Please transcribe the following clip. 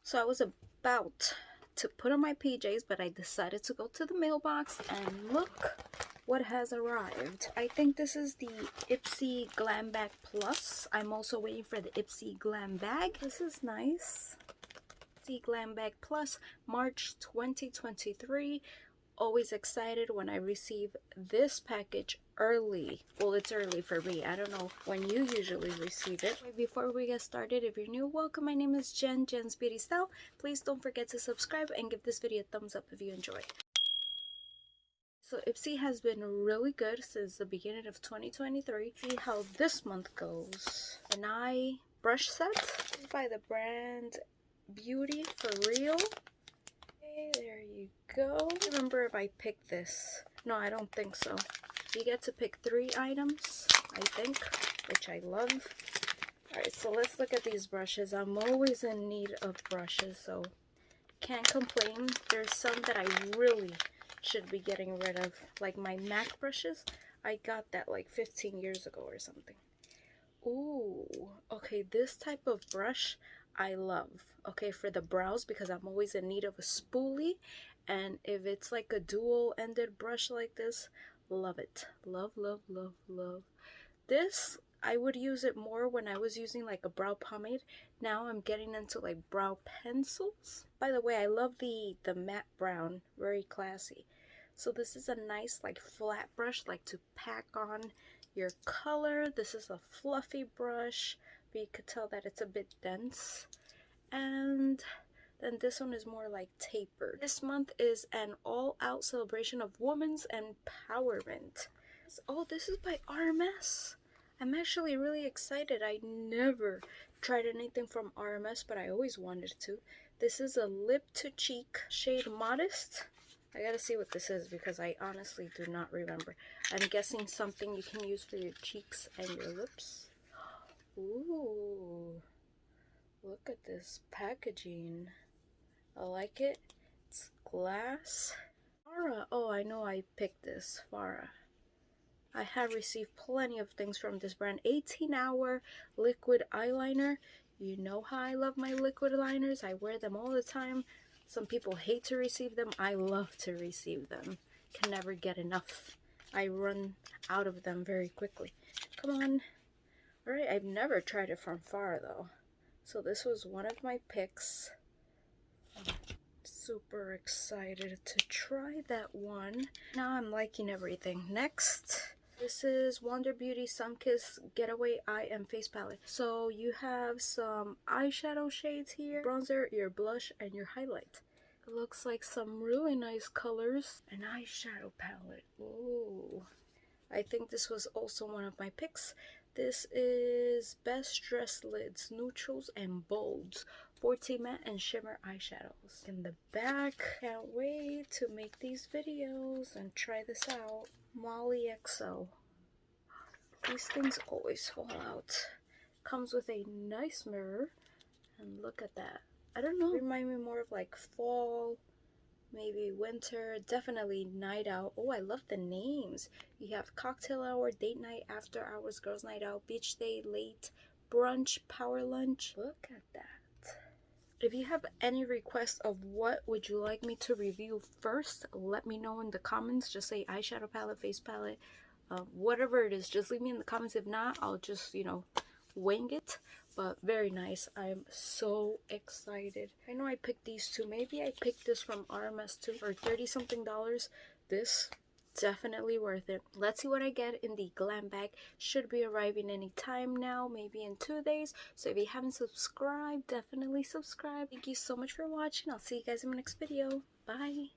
So I was about to put on my PJs, but I decided to go to the mailbox and look what has arrived. I think this is the Ipsy Glam Bag Plus. I'm also waiting for the Ipsy Glam Bag. This is nice. Ipsy Glam Bag Plus, March 2023. Always excited when I receive this package early. Well, it's early for me. I don't know when you usually receive it. Before we get started, if you're new, welcome. My name is Jen, Jenz BeautyStyle. Please don't forget to subscribe and give this video a thumbs up if you enjoy. So Ipsy has been really good since the beginning of 2023. See how this month goes. An eye brush set by the brand Beauty For Real. There you go. I remember if I picked this. No, I don't think so. You get to pick 3 items, I think, which I love. Alright, so let's look at these brushes. I'm always in need of brushes, so can't complain. There's some that I really should be getting rid of. Like my MAC brushes, I got that like 15 years ago or something. Ooh, okay, this type of brush I love, okay, for the brows, because I'm always in need of a spoolie, and if it's like a dual-ended brush like this, love it. Love, love, love, love. This, I would use it more when I was using like a brow pomade. Now I'm getting into like brow pencils. By the way, I love the matte brown, very classy. So this is a nice like flat brush, like to pack on your color. This is a fluffy brush, but you could tell that it's a bit dense. And then this one is more like tapered. This month is an all-out celebration of women's empowerment. Oh, this is by RMS. I'm actually really excited. I never tried anything from RMS, but I always wanted to. This is a lip to cheek shade Modest. I gotta see what this is because I honestly do not remember. I'm guessing something you can use for your cheeks and your lips. Ooh, look at this packaging. I like it. It's glass. Farah. Oh, I know I picked this. Farah. I have received plenty of things from this brand. 18-hour liquid eyeliner. You know how I love my liquid liners. I wear them all the time. Some people hate to receive them. I love to receive them. Can never get enough. I run out of them very quickly. Come on. Alright, I've never tried it from Farah though. So this was one of my picks. I'm super excited to try that one. Now I'm liking everything. Next, this is Wonder Beauty Sunkiss Getaway Eye and Face Palette. So you have some eyeshadow shades here, bronzer, your blush, and your highlight. It looks like some really nice colors. An eyeshadow palette. Ooh. I think this was also one of my picks. This is Best Dress Lids, Neutrals, and Bolds. 14 matte and shimmer eyeshadows. In the back, can't wait to make these videos and try this out. Molly XO. These things always fall out. Comes with a nice mirror, and look at that. I don't know, remind me more of like fall, maybe winter, definitely night out. Oh, I love the names. You have cocktail hour, date night, after hours, girls night out, beach day, late, brunch, power lunch. Look at that. If you have any requests of what would you like me to review first, let me know in the comments. Just say eyeshadow palette, face palette, whatever it is, just leave me in the comments. If not, I'll just, you know, wing it. But very nice. I'm so excited. I know I picked these two. Maybe I picked this from RMS too for 30-something dollars. This definitely worth it. Let's see what I get in the glam bag. Should be arriving any time now, maybe in 2 days. So if you haven't subscribed, definitely subscribe. Thank you so much for watching. I'll see you guys in my next video. Bye.